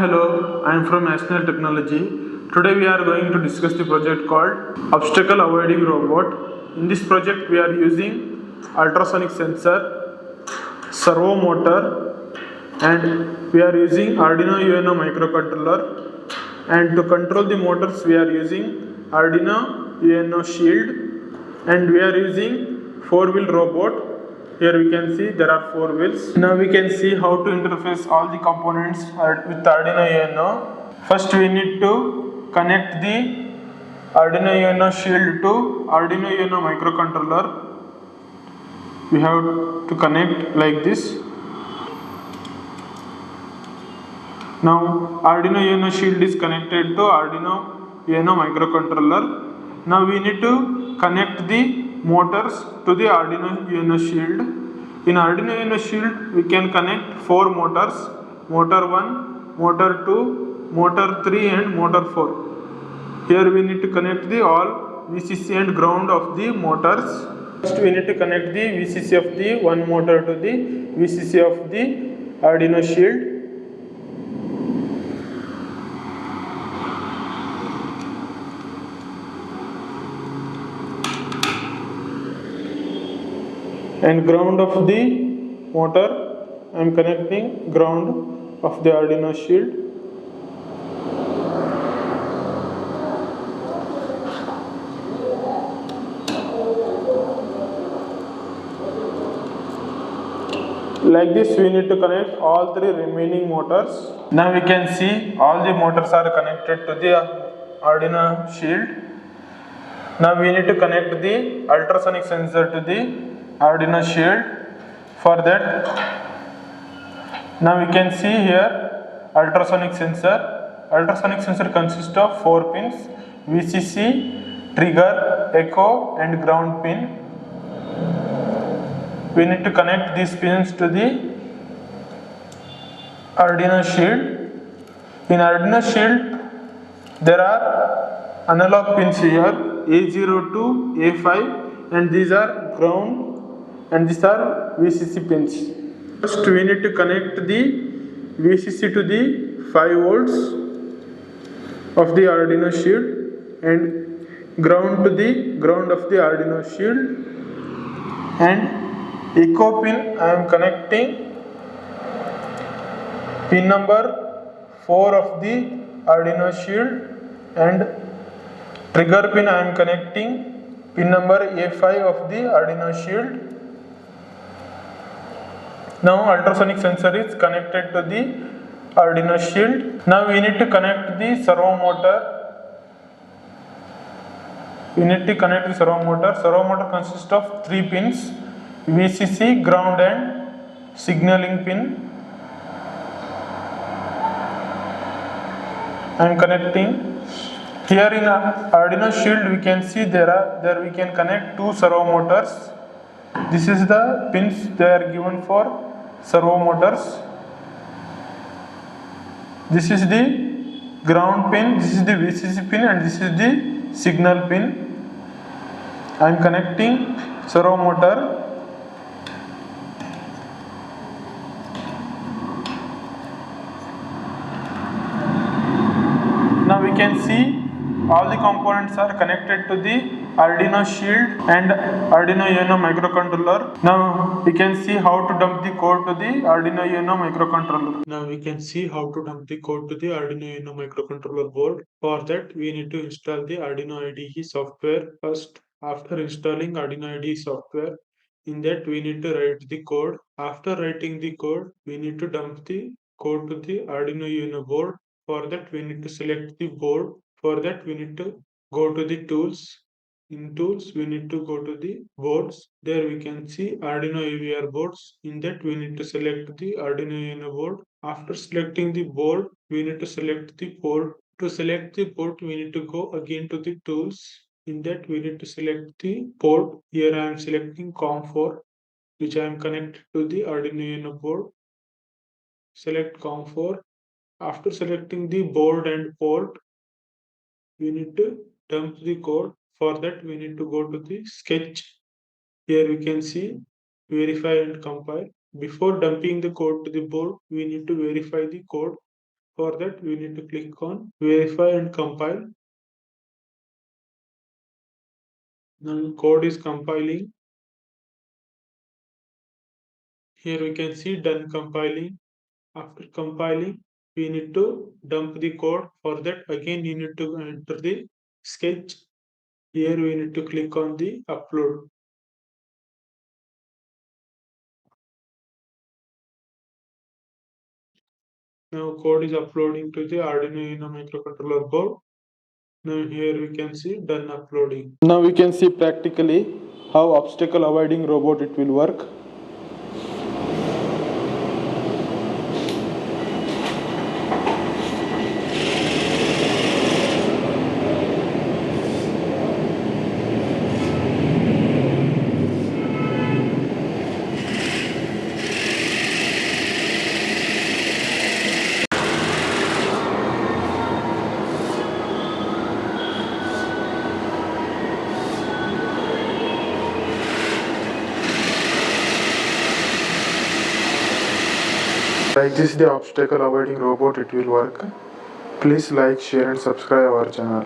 Hello, I am from National Technology. Today we are going to discuss the project called Obstacle Avoiding Robot. In this project we are using ultrasonic sensor, servo motor, and we are using Arduino UNO microcontroller. And to control the motors we are using Arduino UNO shield, and we are using 4-wheel robot. Here we can see there are 4 wheels. Now we can see how to interface all the components with Arduino UNO. First we need to connect the Arduino UNO shield to Arduino UNO microcontroller. We have to connect like this. Now Arduino UNO shield is connected to Arduino UNO microcontroller. Now we need to connect the motors to the Arduino UNO shield. In Arduino UNO shield we can connect 4 motors: motor 1, motor 2, motor 3 and motor 4. Here we need to connect the all VCC and ground of the motors. First we need to connect the VCC of the one motor to the VCC of the Arduino shield. And ground of the motor, I am connecting ground of the Arduino shield. Like this we need to connect all 3 remaining motors. Now we can see all the motors are connected to the Arduino shield. Now we need to connect the ultrasonic sensor to the Arduino shield. For that, now we can see here ultrasonic sensor. Ultrasonic sensor consists of 4 pins: VCC, trigger, echo and ground pin. We need to connect these pins to the Arduino shield. In Arduino shield there are analog pins here, A0 to A5, and these are ground and these are VCC pins. First we need to connect the VCC to the 5 volts of the Arduino shield and ground to the ground of the Arduino shield, and echo pin I am connecting pin number 4 of the Arduino shield, and trigger pin I am connecting pin number A5 of the Arduino shield. Now ultrasonic sensor is connected to the Arduino shield. Now we need to connect the servo motor. Servo motor consists of 3 pins: VCC, ground and signaling pin. I am connecting. Here in Arduino shield we can see there we can connect 2 servo motors. This is the pins they are given for servo motors. This is the ground pin, this is the VCC pin, and this is the signal pin. I am connecting servo motor. Now we can see all the components are connected to the Arduino shield and Arduino UNO microcontroller. Now we can see how to dump the code to the Arduino UNO microcontroller. Now we can see how to dump the code to the Arduino UNO microcontroller board. For that we need to install the Arduino IDE software first. After installing Arduino IDE software, in that we need to write the code. After writing the code, we need to dump the code to the Arduino UNO board. For that we need to select the board. For that we need to go to the tools. In tools we need to go to the boards. There we can see Arduino AVR boards. In that we need to select the Arduino UNO board. After selecting the board, we need to select the port. To select the port, we need to go again to the tools. In that we need to select the port. Here I am selecting COM4, which I am connected to the Arduino UNO board. Select COM4. After selecting the board and port, we need to dump the code. For that we need to go to the sketch. Here we can see verify and compile. Before dumping the code to the board, we need to verify the code. For that, we need to click on verify and compile. Now code is compiling. Here we can see done compiling. After compiling, we need to dump the code. For that, again you need to enter the sketch. Here we need to click on the upload. Now code is uploading to the Arduino Uno microcontroller board. Now here we can see done uploading. Now we can see practically how obstacle avoiding robot it will work. Like this the obstacle avoiding robot it will work. Please like, share and subscribe our channel.